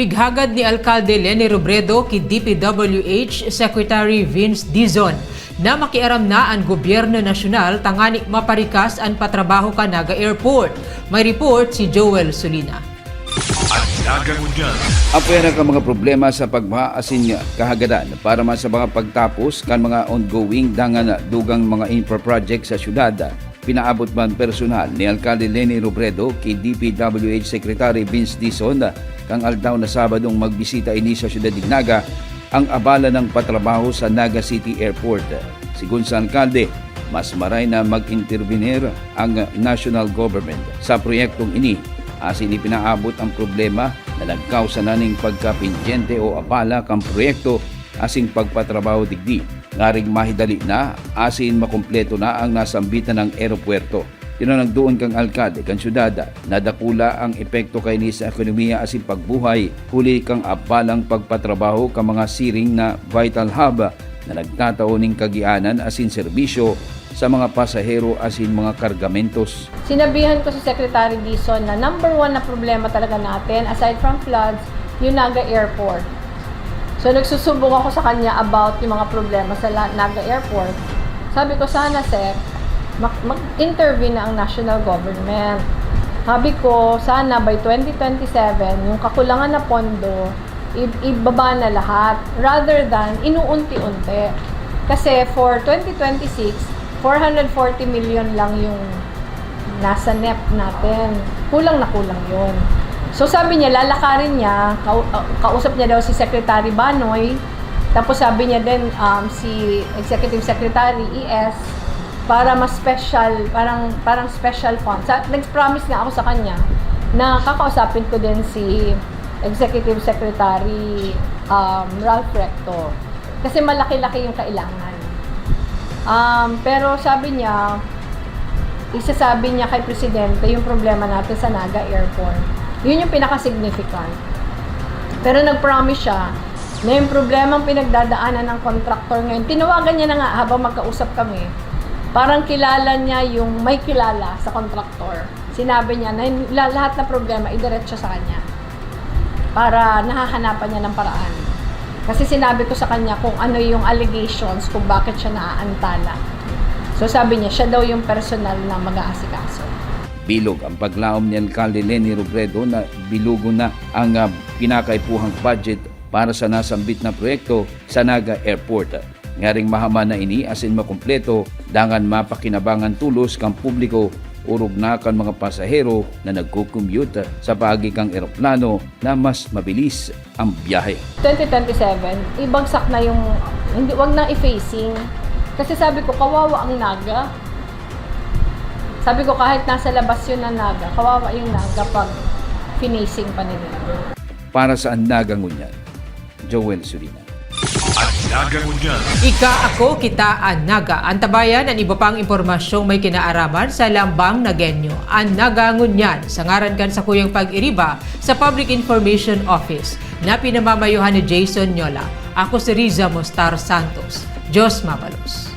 Pighagad ni Alcalde Leni Robredo kay DPWH Secretary Vince Dizon na makiaram na ang gobyerno nasyonal tangani maparikas ang patrabaho ka Naga Airport. May report si Joel Solina. Apera ka mga problema sa pagmaasin kahagadan para sa mga pagtapos kan mga ongoing dangan dugang mga infra project sa syudad. Pinaabot man personal ni Alcalde Leni Robredo kay DPWH Secretary Vince Dizon kang aldaw na Sabadong magbisita ini sa syudad ng Naga ang abala ng patrabaho sa Naga City Airport. Sigun sa alkalde, mas maray na mag-intervenir ang national government sa proyektong ini asin ipinaabot ang problema na nagkausa na ning pagkapindyente o abala kang proyekto asing pagpatrabaho digdi. Ngaring mahidali na asin makumpleto na ang nasambitan ng aeropuerto. Tinanang doon kang alkalde kan syudad na dakula ang epekto kay ni sa ekonomiya asin pagbuhay huli kang abalang pagpatrabaho ka mga siring na vital hub na nagtatao ning kagianan asin serbisyo sa mga pasahero asin mga kargamentos. Sinabihan ko si Secretary Dizon na number 1 na problema talaga natin aside from floods, yung Naga Airport. So nagsusubok ako sa kanya about yung mga problema sa Naga Airport. Sabi ko sana sir, mag-intervene na ang national government. Sabi ko sana by 2027 yung kakulangan na pondo ibaba na lahat rather than inuunti-unti. Kasi for 2026 440 million lang yung nasa NEP natin. Kulang na kulang yun. So sabi niya, lalakarin niya, kausap niya daw si Secretary Banoy, tapos sabi niya din si Executive Secretary ES, para mas special, parang special fund. Nag-promise nga ako sa kanya na kakausapin ko din si Executive Secretary Ralph Recto. Kasi malaki-laki yung kailangan. Pero sabi niya, isasabi niya kay Presidente yung problema natin sa Naga Airport. Yun yung pinaka-significant. Pero nag-promise siya na yung problemang pinagdadaanan ng contractor ngayon, tinawagan niya na nga habang magkausap kami, parang kilala niya yung may kilala sa contractor. Sinabi niya na lahat na problema, idiretso sa kanya para nahahanapan niya ng paraan. Kasi sinabi ko sa kanya kung ano yung allegations, kung bakit siya naaantala. So sabi niya, siya daw yung personal na mag-aasikaso. Bilog ang paglaom ni Alcalde Leni Robredo na bilugo na ang pinakaipuhang budget para sa nasambit na proyekto sa Naga Airport. Ngaring mahama na ini asin makumpleto, dangan mapakinabangan tulos kang publiko urog na kan mga pasahero na nagko-commute sa paagi kang eroplano na mas mabilis ang biyahe. 2027, ibagsak na yung, wag nang i-facing. Kasi sabi ko, kawawa ang Naga. Sabi ko, kahit nasa labas yun ng Naga, kawawa yung Naga pag finacing pa nila. Para sa Naga Ngunyan, Joel Solina. Ika ako kita ang Naga. Antabayan ang iba pang impormasyong may kinaaraman sa Lambang Nagenyo. Ang Naga Ngunyan sa ngaran kan sa Kuyang Pag-iriba sa Public Information Office na pinamamayuhan ni Jason Nyola. Ako si Riza Mostar Santos. Diyos mabalos.